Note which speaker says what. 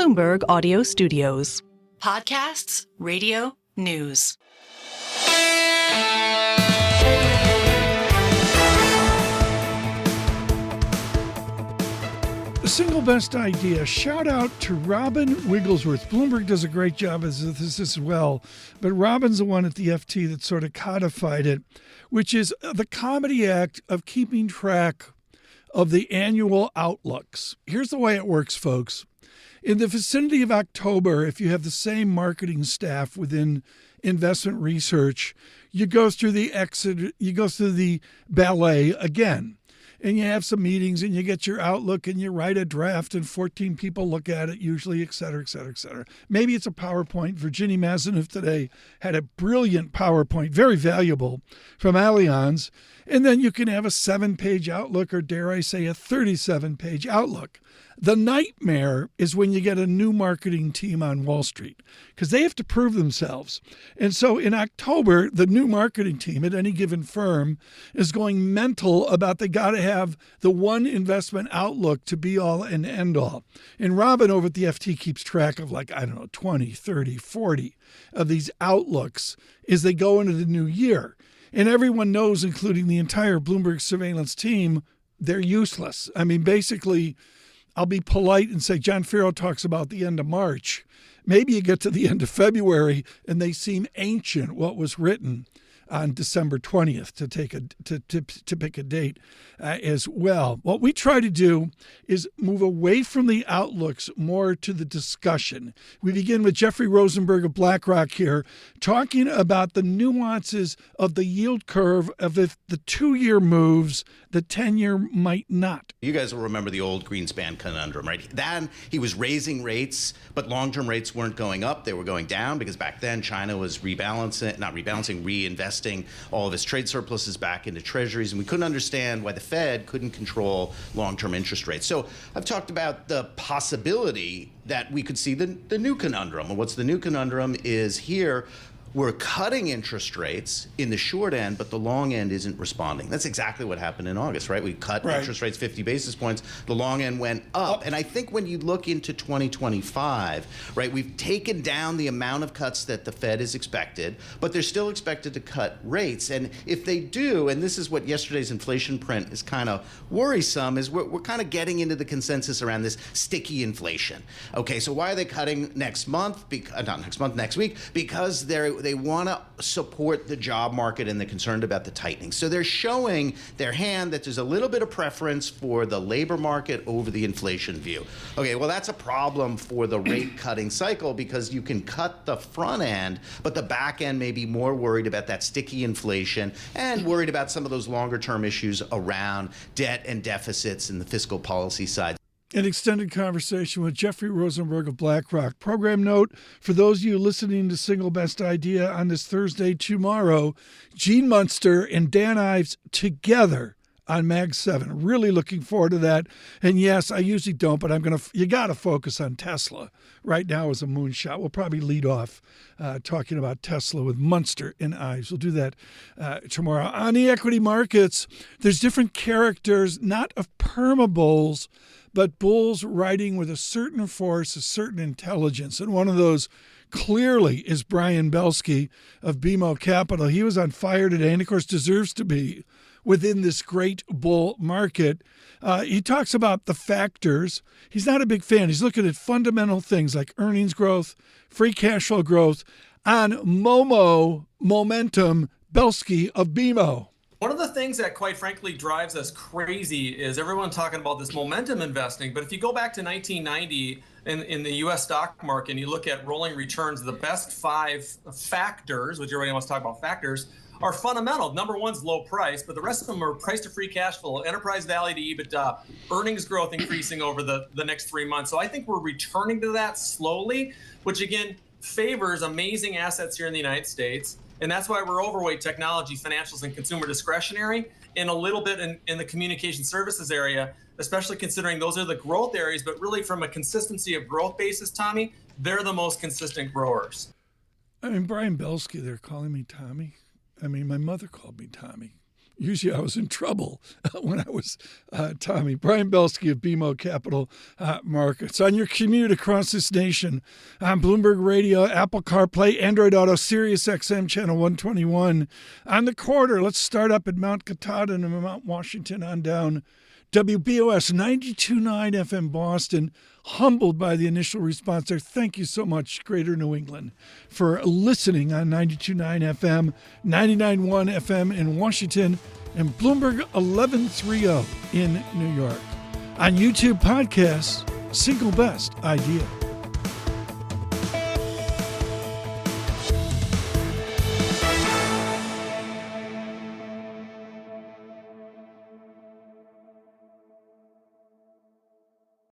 Speaker 1: Bloomberg Audio Studios.
Speaker 2: Podcasts, radio, news.
Speaker 3: The single best idea. Shout out to Robin Wigglesworth. Bloomberg does a great job of this as well, but Robin's the one at the FT that sort of codified it, which is the comedy act of keeping track of the annual outlooks. Here's the way it works, folks. In the vicinity of October, if you have the same marketing staff within investment research, you go through the ballet again. And you have some meetings and you get your outlook and you write a draft and 14 people look at it usually, et cetera, et cetera, et cetera. Maybe it's a PowerPoint. Virginie Mazenouth today had a brilliant PowerPoint, very valuable, from Allianz. And then you can have a 7-page outlook, or dare I say a 37-page outlook. The nightmare is when you get a new marketing team on Wall Street, because they have to prove themselves. And so in October, the new marketing team at any given firm is going mental about they got to have the one investment outlook to be all and end all. And Robin over at the FT keeps track of 20, 30, 40 of these outlooks as they go into the new year. And everyone knows, including the entire Bloomberg Surveillance team, they're useless. I mean, basically, I'll be polite and say John Farrow talks about the end of March. Maybe you get to the end of February and they seem ancient, what was written on December 20th, to pick a date as well. What we try to do is move away from the outlooks more to the discussion. We begin with Jeffrey Rosenberg of BlackRock here, talking about the nuances of the yield curve of if the 2-year moves, the 10-year might not.
Speaker 4: You guys will remember the old Greenspan conundrum, right? Then he was raising rates, but long-term rates weren't going up. They were going down because back then China was reinvesting all of its trade surpluses back into treasuries, and we couldn't understand why the Fed couldn't control long-term interest rates. So I've talked about the possibility that we could see the new conundrum. And what's the new conundrum is here, we're cutting interest rates in the short end, but the long end isn't responding. That's exactly what happened in August, right? We cut interest rates 50 basis points. The long end went up. And I think when you look into 2025, right, we've taken down the amount of cuts that the Fed is expected, but they're still expected to cut rates. And if they do, and this is what yesterday's inflation print is kind of worrisome, is we're kind of getting into the consensus around this sticky inflation. Okay, so why are they cutting next month? Next week? Because they want to support the job market and they're concerned about the tightening. So they're showing their hand that there's a little bit of preference for the labor market over the inflation view. Okay, well, that's a problem for the rate cutting cycle because you can cut the front end, but the back end may be more worried about that sticky inflation and worried about some of those longer term issues around debt and deficits and the fiscal policy side.
Speaker 3: An extended conversation with Jeffrey Rosenberg of BlackRock. Program note for those of you listening to Single Best Idea on this Thursday tomorrow, Gene Munster and Dan Ives together on Mag 7. Really looking forward to that. And yes, I usually don't, but you got to focus on Tesla. Right now is a moonshot. We'll probably lead off talking about Tesla with Munster and Ives. We'll do that tomorrow. On the equity markets, there's different characters, not of perma-bulls, but bulls riding with a certain force, a certain intelligence. And one of those clearly is Brian Belski of BMO Capital. He was on fire today and, of course, deserves to be within this great bull market. He talks about the factors. He's not a big fan. He's looking at fundamental things like earnings growth, free cash flow growth. On momentum, Belski of BMO.
Speaker 5: One of the things that, quite frankly, drives us crazy is everyone talking about this momentum investing. But if you go back to 1990 in the U.S. stock market and you look at rolling returns, the best 5 factors, which everybody wants to talk about factors, are fundamental. Number one's low price, but the rest of them are price to free cash flow, enterprise value to EBITDA, earnings growth increasing over the next 3 months. So I think we're returning to that slowly, which again favors amazing assets here in the United States. And that's why we're overweight technology, financials, and consumer discretionary, and a little bit in the communication services area, especially considering those are the growth areas. But really, from a consistency of growth basis, Tommy, they're the most consistent growers.
Speaker 3: I mean, Brian Belski, they're calling me Tommy. I mean, my mother called me Tommy. Usually I was in trouble when I was Tommy. Brian Belski of BMO Capital Markets. On your commute across this nation, on Bloomberg Radio, Apple CarPlay, Android Auto, Sirius XM Channel 121. On the quarter, let's start up at Mount Katahdin and Mount Washington on down. WBOS 92.9 FM Boston. Humbled by the initial response there. Thank you so much, Greater New England, for listening on 92.9 FM, 99.1 FM in Washington, and Bloomberg 1130 in New York. On YouTube podcasts, Single Best Idea.